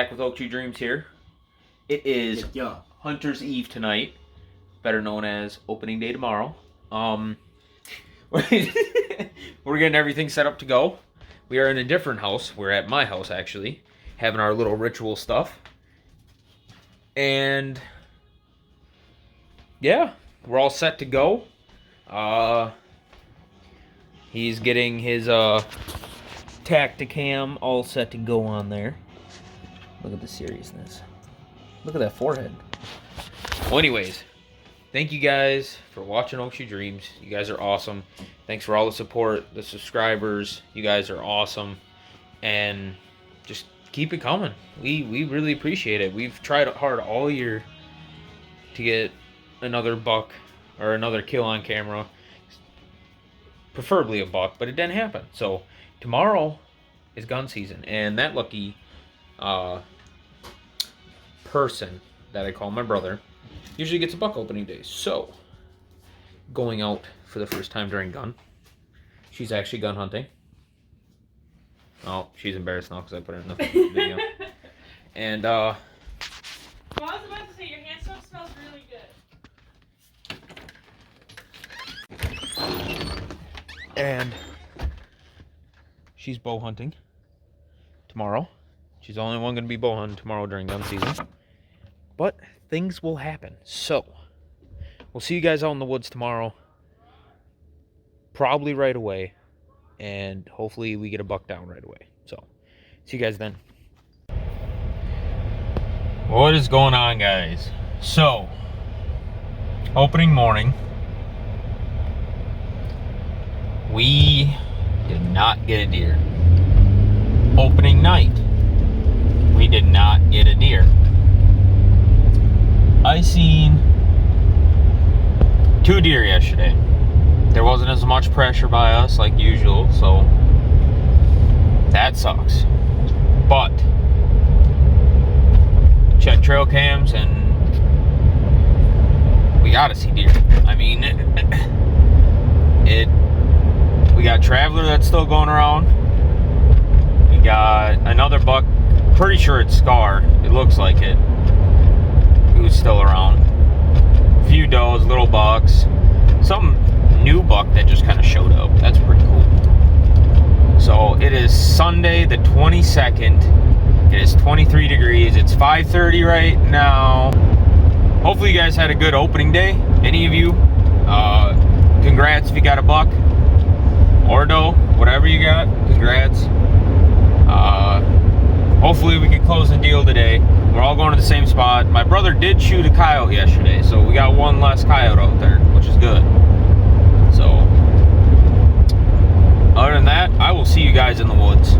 back with Oak Tree Dreams here. It is Hunter's Eve tonight, better known as opening day tomorrow. We're getting everything set up to go. We are in a different house. We're at my house, actually, having our little ritual stuff. And yeah, we're all set to go. He's getting his Tacticam all set to go on there. Look at the seriousness. Look at that forehead. Well, anyways, thank you guys for watching Oak Tree Dreams. You guys are awesome. Thanks for all the support, the subscribers. You guys are awesome. And just keep it coming. We really appreciate it. We've tried hard all year to get another buck or another kill on camera. Preferably a buck, but it didn't happen. So tomorrow is gun season, and that lucky person that I call my brother usually gets a buck opening day. So going out for the first time during gun. She's actually gun hunting. Oh, she's embarrassed now because I put her in the video. And well, I was about to say your hand soap smells really good. And she's bow hunting tomorrow. She's the only one going to be bow hunting tomorrow during gun season. But things will happen. So, we'll see you guys out in the woods tomorrow. Probably right away. And hopefully we get a buck down right away. So, see you guys then. What is going on, guys? So, opening morning. We did not get a deer. Opening night, we did not get a deer. I seen 2 deer yesterday. There wasn't as much pressure by us like usual, so that sucks. But check trail cams and we gotta see deer. I mean, we got Traveler that's still going around. We got another buck, pretty sure it's Scar, it looks like it, who's still around. A few does, little bucks. Some new buck that just kind of showed up. That's pretty cool. So it is Sunday the 22nd. It is 23 degrees. It's 5:30 right now. Hopefully you guys had a good opening day. Any of you. Congrats if you got a buck. Ordo, whatever you got, congrats. Hopefully we can close the deal today. We're all going to the same spot. My brother did shoot a coyote yesterday, so we got one less coyote out there, which is good. So, other than that, I will see you guys in the woods.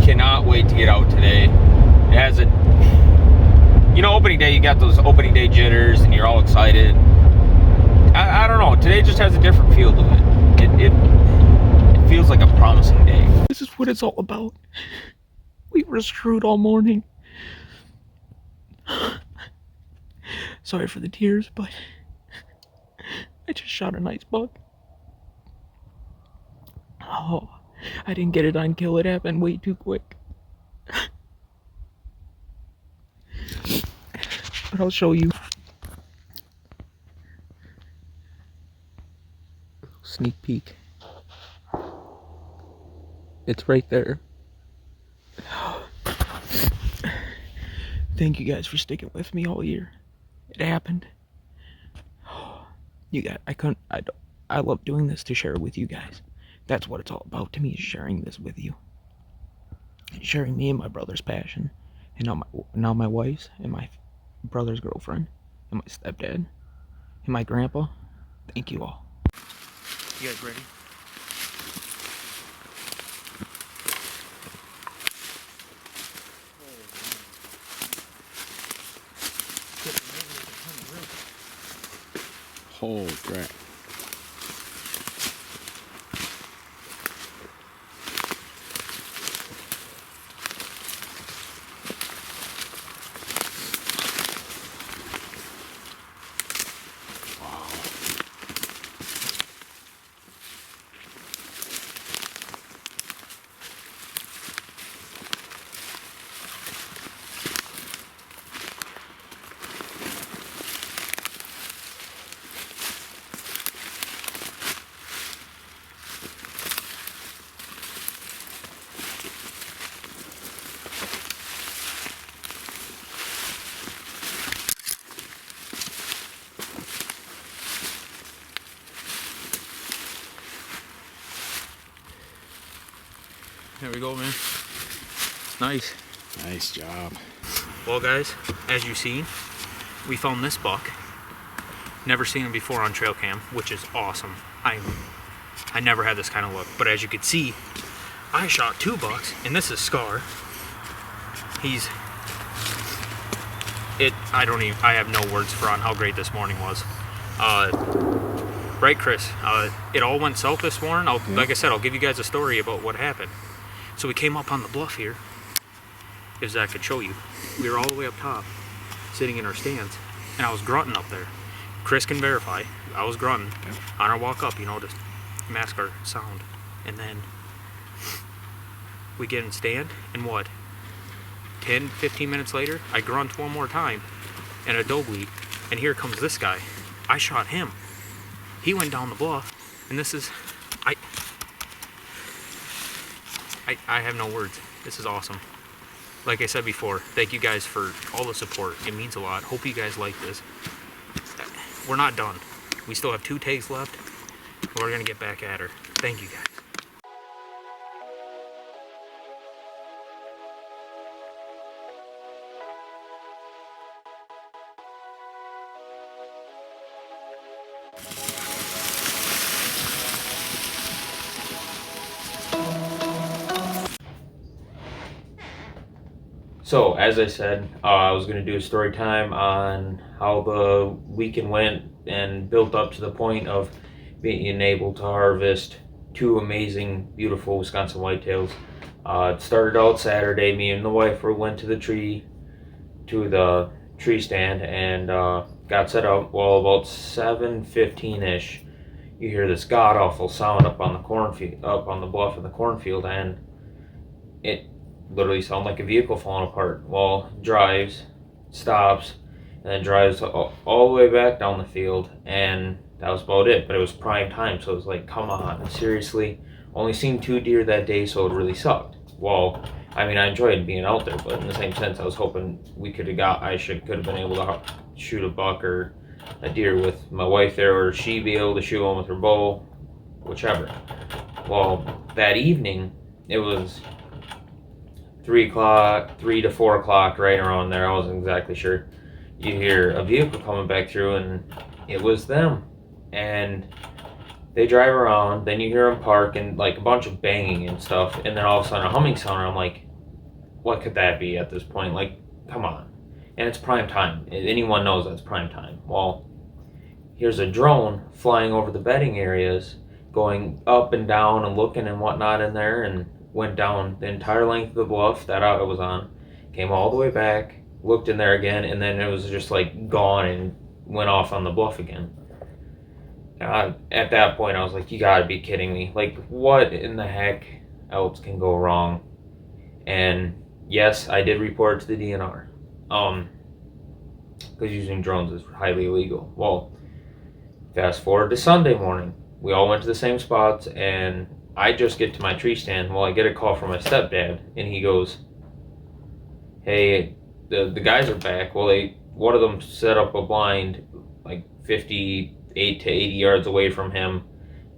Cannot wait to get out today. It has a, you know, opening day, you got those opening day jitters and you're all excited. I don't know, today just has a different feel to it. It feels like a promising day. This is what it's all about. We were screwed all morning. Sorry for the tears, but I just shot a nice buck. Oh, I didn't get it on kill. It happened way too quick. But I'll show you. Sneak peek. It's right there. Thank you guys for sticking with me all year. It happened. You guys, I love doing this to share with you guys. That's what it's all about to me, is sharing this with you. And sharing me and my brother's passion. And now my wife's, and my brother's girlfriend, and my stepdad, and my grandpa. Thank you all. You guys ready? Oh, crap. There we go, man. It's nice. Nice job. Well, guys, as you've seen, we found this buck. Never seen him before on trail cam, which is awesome. I never had this kind of look, but as you can see, I shot 2 bucks, and this is Scar. I have no words for on how great this morning was. Right, Chris? It all went south this morning. Like I said, I'll give you guys a story about what happened. So we came up on the bluff here, if Zach could show you. We were all the way up top, sitting in our stands, and I was grunting up there. Chris can verify, I was grunting on our walk up, to mask our sound. And then we get in stand, and what? 10, 15 minutes later, I grunt one more time, and a doe bleed, and here comes this guy. I shot him. He went down the bluff, and this is, I have no words. This is awesome. Like I said before, thank you guys for all the support. It means a lot. Hope you guys like this. We're not done. We still have 2 tags left. We're gonna get back at her. Thank you guys. So, as I said, I was going to do a story time on how the weekend went and built up to the point of being able to harvest 2 amazing, beautiful Wisconsin whitetails. It started out Saturday. Me and the wife went to the tree stand and got set up. Well, about 7:15ish, you hear this god awful sound up on the bluff in the cornfield, and it literally sounded like a vehicle falling apart. Well, drives, stops, and then drives all the way back down the field, and that was about it. But it was prime time, so it was like, come on, seriously. Only seen 2 deer that day, so it really sucked. Well, I mean, I enjoyed being out there, but in the same sense, I was hoping we could have been able to shoot a buck or a deer with my wife there, or she be able to shoot one with her bow, whichever. Well, that evening, it was 3 to 4 o'clock, right around there. I wasn't exactly sure. You hear a vehicle coming back through, and it was them. And they drive around, then you hear them park, and like a bunch of banging and stuff, and then all of a sudden a humming sound, and I'm like, what could that be at this point? Like, come on. And it's prime time. Anyone knows that's prime time. Well, here's a drone flying over the bedding areas, going up and down and looking and whatnot in there, and went down the entire length of the bluff that I was on, came all the way back, looked in there again, and then it was just like gone and went off on the bluff again. At that point, I was like, you gotta be kidding me. Like, what in the heck else can go wrong? And yes, I did report it to the DNR. Because using drones is highly illegal. Well, fast forward to Sunday morning. We all went to the same spots, and I just get to my tree stand. Well, I get a call from my stepdad, and he goes, hey, the guys are back. Well, one of them set up a blind like 58 to 80 yards away from him,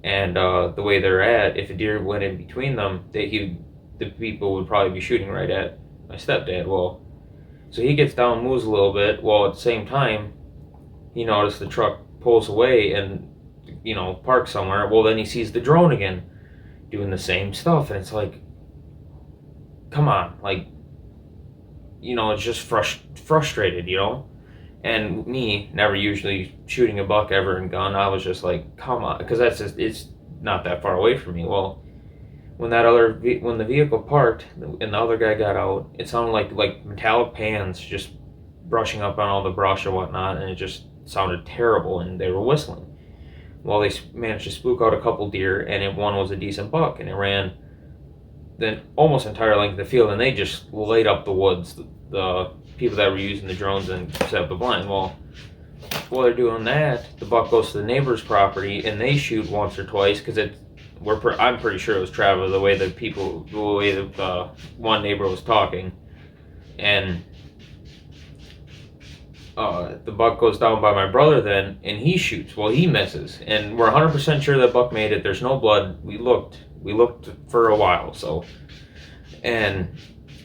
and the way they're at, if a deer went in between them, the people would probably be shooting right at my stepdad. Well, so he gets down, moves a little bit. Well, at the same time, he noticed the truck pulls away and parks somewhere. Well, then he sees the drone again doing the same stuff, and it's like, come on, like, it's just frustrated, and me never usually shooting a buck ever in gun, I was just like, come on, because it's not that far away from me. Well, when the vehicle parked and the other guy got out, it sounded like metallic pans just brushing up on all the brush or whatnot, and it just sounded terrible, and they were whistling. Well, they managed to spook out a couple deer, and one was a decent buck, and it ran the almost entire length of the field, and they just laid up the woods, the people that were using the drones and set up the blind. Well, while they're doing that, the buck goes to the neighbor's property, and they shoot once or twice, because I'm pretty sure it was travel, the way the one neighbor was talking, and the buck goes down by my brother then, and he shoots. Well, he misses, and we're 100% sure that buck made it. There's no blood. We looked for a while, so And,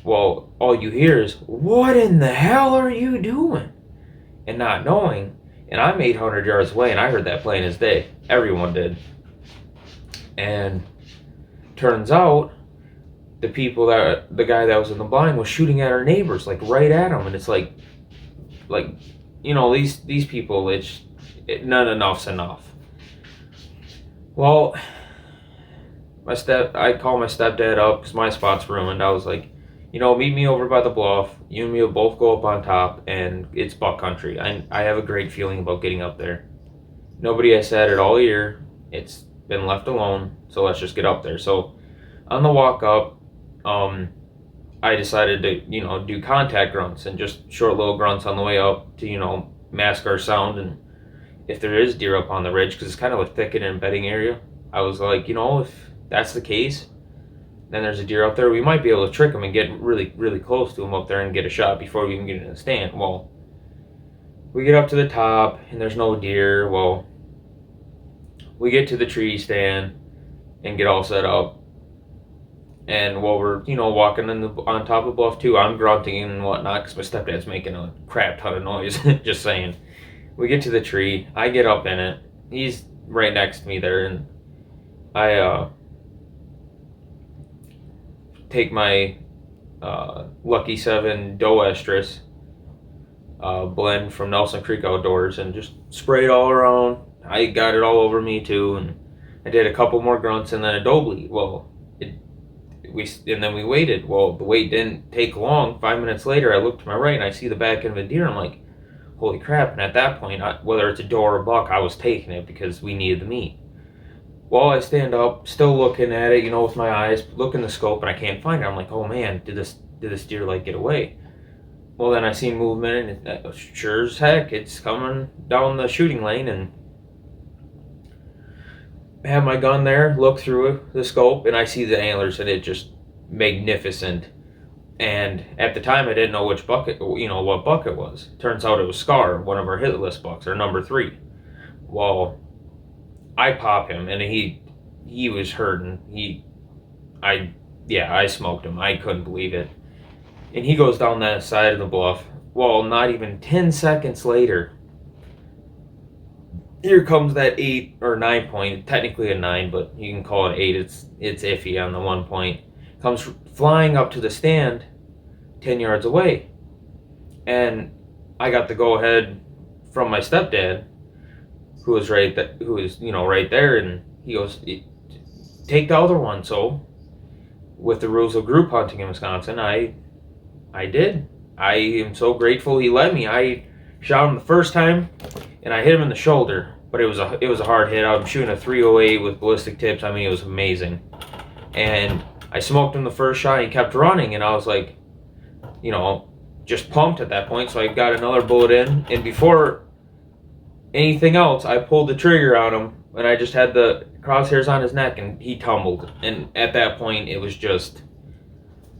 well, all you hear is, what in the hell are you doing? And not knowing, and I'm 800 yards away, and I heard that plain as day. Everyone did. And turns out, the guy that was in the blind was shooting at our neighbors, like right at them. And it's like, you know, these people, not enough's enough. Well, I called my stepdad up because my spot's ruined. I was like, you know, meet me over by the bluff. You and me will both go up on top, and it's buck country. I have a great feeling about getting up there. Nobody has said it all year. It's been left alone, so let's just get up there. So on the walk up, I decided to, you know, do contact grunts and just short little grunts on the way up to, you know, mask our sound. And if there is deer up on the ridge, because it's kind of a thicket and bedding area, I was like, you know, if that's the case, then there's a deer up there. We might be able to trick him and get really, really close to him up there and get a shot before we even get in the stand. Well, we get up to the top and there's no deer. Well, we get to the tree stand and get all set up. And while we're, you know, walking on top of the bluff too, I'm grunting and whatnot because my stepdad's making a crap ton of noise. Just saying. We get to the tree. I get up in it. He's right next to me there, and I take my Lucky 7 Doe Estrus blend from Nelson Creek Outdoors and just spray it all around. I got it all over me too, and I did a couple more grunts and then a doe bleed. Well, then we waited. Well, the wait didn't take long. 5 minutes later, I look to my right and I see the back end of a deer. I'm like, holy crap. And at that point, whether it's a doe or a buck, I was taking it because we needed the meat. Well, I stand up, still looking at it, you know, with my eyes, look in the scope, and I can't find it. I'm like, oh man, did this deer like get away? Well, then I see movement, and sure as heck, it's coming down the shooting lane, and I have my gun there, look through the scope, and I see the antlers, and it just magnificent. And at the time, I didn't know which bucket, you know, what buck it was. Turns out it was Scar, one of our hit list bucks, our number 3. Well, I pop him, and he was hurting. I smoked him. I couldn't believe it. And he goes down that side of the bluff. Well, not even 10 seconds later, here comes that 8 or 9 point, technically a 9, but you can call it 8. It's iffy on the 1 point. Comes flying up to the stand 10 yards away. And I got the go ahead from my stepdad, who was right there, and he goes, take the other one. So with the rules of group hunting in Wisconsin, I did. I am so grateful he let me. I shot him the first time and I hit him in the shoulder, but it was a hard hit. I was shooting a 308 with ballistic tips. I mean, it was amazing. And I smoked him the first shot, and he kept running, and I was like, you know, just pumped at that point. So I got another bullet in, and before anything else, I pulled the trigger on him, and I just had the crosshairs on his neck, and he tumbled. And at that point, it was just,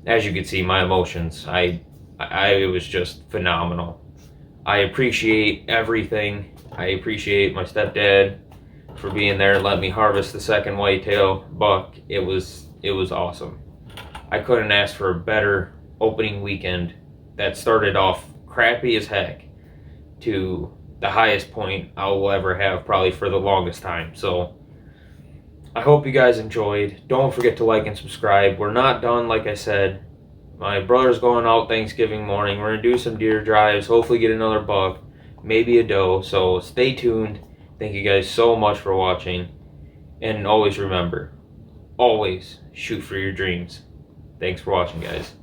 as you could see, my emotions. It was just phenomenal. I appreciate everything. I appreciate my stepdad for being there and letting me harvest the second whitetail buck. It was awesome. I couldn't ask for a better opening weekend that started off crappy as heck to the highest point I will ever have, probably for the longest time. So I hope you guys enjoyed. Don't forget to like and subscribe. We're not done, like I said. My brother's going out Thanksgiving morning. We're gonna do some deer drives, hopefully get another buck, maybe a doe. So stay tuned. Thank you guys so much for watching, and always remember, always shoot for your dreams. Thanks for watching, guys.